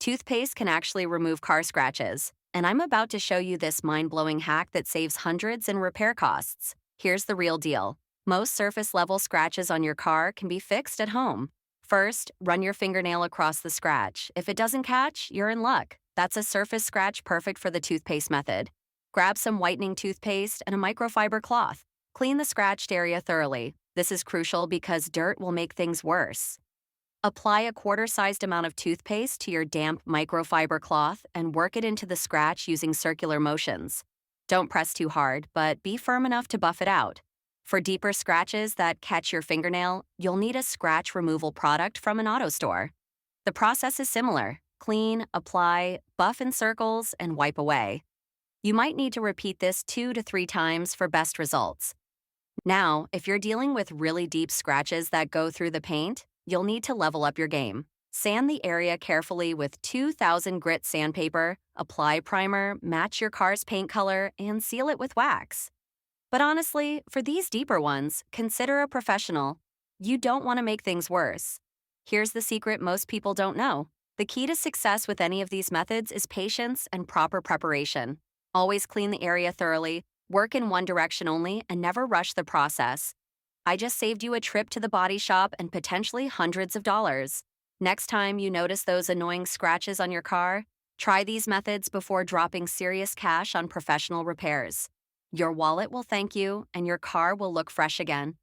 Toothpaste can actually remove car scratches, and I'm about to show you this mind-blowing hack that saves hundreds in repair costs. Here's the real deal. Most surface-level scratches on your car can be fixed at home. First, run your fingernail across the scratch. If it doesn't catch, you're in luck. That's a surface scratch perfect for the toothpaste method. Grab some whitening toothpaste and a microfiber cloth. Clean the scratched area thoroughly. This is crucial because dirt will make things worse. Apply a quarter-sized amount of toothpaste to your damp microfiber cloth and work it into the scratch using circular motions. Don't press too hard, but be firm enough to buff it out. For deeper scratches that catch your fingernail, you'll need a scratch removal product from an auto store. The process is similar. Clean, apply, buff in circles, and wipe away. You might need to repeat this 2 to 3 times for best results. Now, if you're dealing with really deep scratches that go through the paint, you'll need to level up your game. Sand the area carefully with 2000 grit sandpaper, apply primer, match your car's paint color, and seal it with wax. But honestly, for these deeper ones, consider a professional. You don't want to make things worse. Here's the secret most people don't know. The key to success with any of these methods is patience and proper preparation. Always clean the area thoroughly, work in one direction only, and never rush the process. I just saved you a trip to the body shop and potentially hundreds of dollars. Next time you notice those annoying scratches on your car, try these methods before dropping serious cash on professional repairs. Your wallet will thank you, and your car will look fresh again.